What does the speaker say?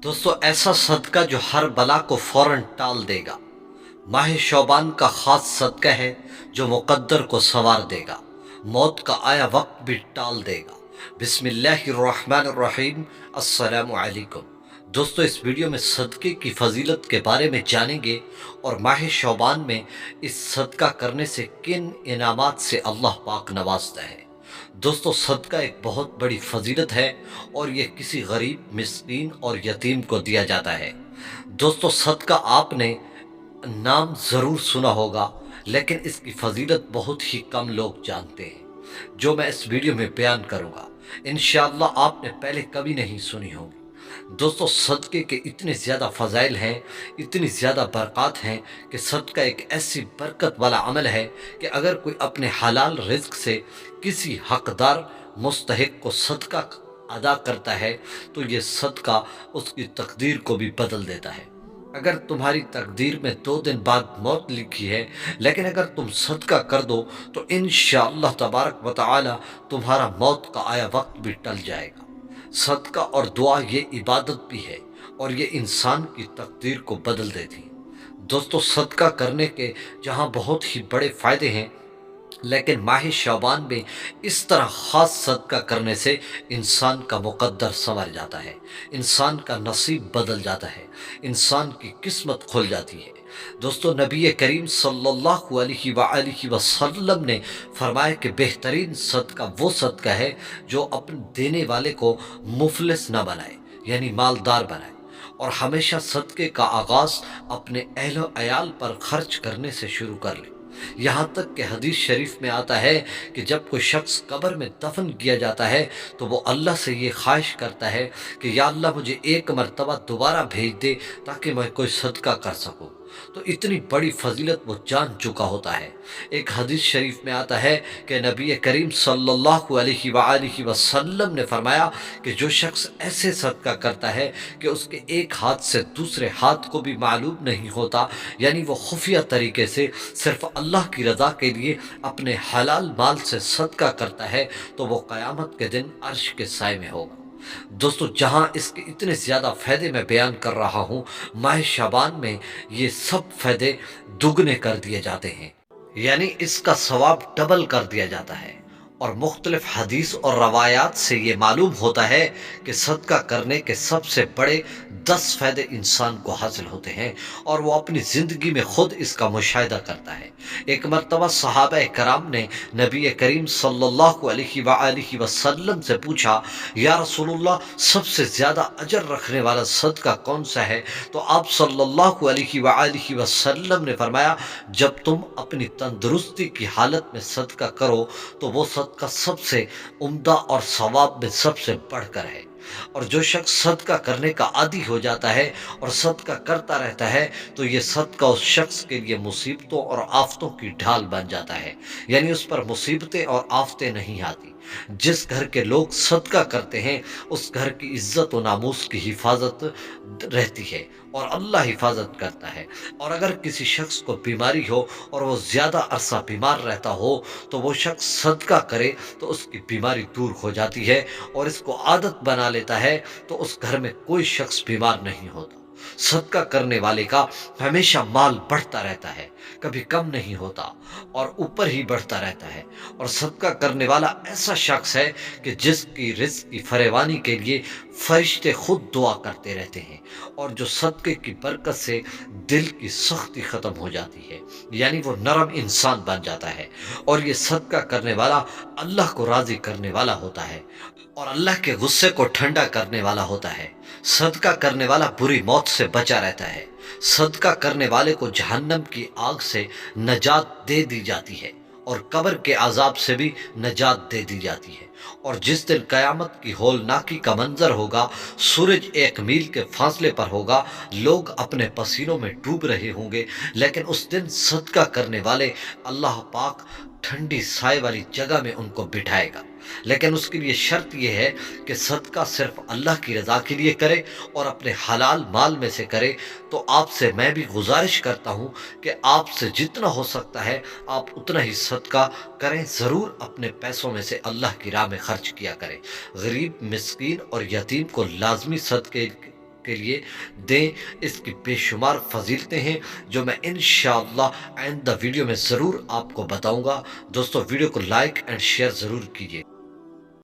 दोस्तों, ऐसा सदका जो हर बला को फौरन टाल देगा। माह शौबान का खास सदका है जो मुकद्दर को संवार देगा, मौत का आया वक्त भी टाल देगा। बिस्मिल्लाहिर्रहमानिर्रहीम। अस्सलामु अलैकुम। दोस्तों, इस वीडियो में सदक़े की फजीलत के बारे में जानेंगे और माह शौबान में इस सदका करने से किन इनामात से अल्लाह पाक नवाजता है। दोस्तों, सदका एक बहुत बड़ी फजीलत है और ये किसी गरीब, मिस्कीन और यतीम को दिया जाता है। दोस्तों, सदका आपने नाम ज़रूर सुना होगा, लेकिन इसकी फजीलत बहुत ही कम लोग जानते हैं, जो मैं इस वीडियो में बयान करूँगा। इंशाअल्लाह आपने पहले कभी नहीं सुनी होगी। दोस्तों, सदक़े के इतने ज़्यादा फ़ज़ाइल हैं, इतनी ज़्यादा बरक़ात हैं कि सदका एक ऐसी बरकत वाला अमल है कि अगर कोई अपने हलाल रिज़्क़ से किसी हक़दार मुस्तहिक़ को सदका अदा करता है तो ये सदका उसकी तकदीर को भी बदल देता है। अगर तुम्हारी तकदीर में 2 दिन बाद मौत लिखी है, लेकिन अगर तुम सदका कर दो तो इंशाअल्लाह तबारक व तआला तुम्हारा मौत का आया वक्त भी टल जाएगा। सदका और दुआ ये इबादत भी है और ये इंसान की तकदीर को बदल देती है। दोस्तों, सदका करने के जहाँ बहुत ही बड़े फ़ायदे हैं, लेकिन माह शौबान में इस तरह ख़ास सदका करने से इंसान का मुक़द्दर संवर जाता है, इंसान का नसीब बदल जाता है, इंसान की किस्मत खुल जाती है। दोस्तों, नबी करीम सल्लल्लाहु अलैहि वसल्लम ने फरमाया कि बेहतरीन सदका वो सदका है जो अपने देने वाले को मुफलिस ना बनाए, यानी मालदार बनाए। और हमेशा सदक़े का आगाज़ अपने अहल अयाल पर खर्च करने से शुरू कर ले। यहाँ तक कि हदीस शरीफ में आता है कि जब कोई शख्स कब्र में दफन किया जाता है तो वो अल्लाह से ये ख्वाहिश करता है कि या अल्लाह, मुझे एक मरतबा दोबारा भेज दे ताकि मैं कोई सदका कर सकूँ। तो इतनी बड़ी फजीलत वो जान चुका होता है। एक हदीस शरीफ में आता है कि नबी करीम सल्लल्लाहु अलैहि वसल्लम ने फरमाया कि जो शख्स ऐसे सदका करता है कि उसके एक हाथ से दूसरे हाथ को भी मालूम नहीं होता, यानी वो खुफिया तरीके से सिर्फ अल्लाह की रज़ा के लिए अपने हलाल माल से सदका करता है, तो वो क़यामत के दिन अर्श के साए में होगा। दोस्तों, जहाँ इसके इतने ज़्यादा फ़ायदे मैं बयान कर रहा हूँ, माह शाबान में ये सब फ़ायदे दुगने कर दिए जाते हैं, यानी इसका सवाब डबल कर दिया जाता है। और मुख्तलिफ हदीस और रवायात से ये मालूम होता है कि सदका करने के सबसे बड़े 10 फ़ायदे इंसान को हासिल होते हैं और वो अपनी ज़िंदगी में ख़ुद इसका मुशाहिदा करता है। एक मरतबा सहाबा कराम ने नबी करीम सल्लल्लाहु अलैहि वसल्लम से पूछा, या रसूलुल्लाह, सबसे ज़्यादा अजर रखने वाला सदका कौन सा है? तो आप सल्लल्लाहु अलैहि वसल्लम ने फरमाया, जब तुम अपनी तंदुरुस्ती की हालत में सदका करो तो वो सदका सबसे उम्दा और सवाब में सबसे बढ़कर है। और जो शख्स सदका करने का आदी हो जाता है और सदका करता रहता है तो ये सदका उस शख्स के लिए मुसीबतों और आफतों की ढाल बन जाता है, यानी उस पर मुसीबतें और आफतें नहीं आती। जिस घर के लोग सदका करते हैं उस घर की इज्जत और नामूस की हिफाजत रहती है और अल्लाह हिफाजत करता है। और अगर किसी शख्स को बीमारी हो और वो ज़्यादा अरसा बीमार रहता हो तो वो शख्स सदका करे तो उसकी बीमारी दूर हो जाती है और इसको आदत बना लेता है, तो उस घर में कोई शख्स बीमार नहीं होता। सदका करने वाले का हमेशा माल बढ़ता रहता है, कभी कम नहीं होता और ऊपर ही बढ़ता रहता है। और सदका करने वाला ऐसा शख्स है कि जिसकी रिज़्क़ की फरेवानी के लिए फरिश्ते खुद दुआ करते रहते हैं और जो सदक़े की बरकत से दिल की सख्ती ख़त्म हो जाती है, यानी वो नरम इंसान बन जाता है। और ये सदका करने वाला अल्लाह को राज़ी करने वाला होता है और अल्लाह के गुस्से को ठंडा करने वाला होता है। सदका करने वाला बुरी मौत से बचा रहता है। सदका करने वाले को जहन्नम की आग से नजात दे दी जाती है और कब्र के अजाब से भी नजात दे दी जाती है। और जिस दिन क़यामत की होलनाकी का मंजर होगा, सूरज 1 मील के फासले पर होगा, लोग अपने पसीनों में डूब रहे होंगे, लेकिन उस दिन सदका करने वाले अल्लाह पाक ठंडी साए वाली जगह में उनको बिठाएगा। लेकिन उसके लिए शर्त यह है कि सदका सिर्फ अल्लाह की रज़ा के लिए करे और अपने हलाल माल में से करे। तो आपसे मैं भी गुजारिश करता हूँ कि आपसे जितना हो सकता है आप उतना ही सदका करें। ज़रूर अपने पैसों में से अल्लाह की राह में खर्च किया करें। गरीब, मिस्कीन और यतीम को लाजमी सदके کے لیے دیں. اس کی بے شمار فضیلتیں ہیں جو میں انشاءاللہ آئندہ ویڈیو میں ضرور آپ کو بتاؤں گا. دوستو ویڈیو کو لائک اینڈ شیئر ضرور کیجیے.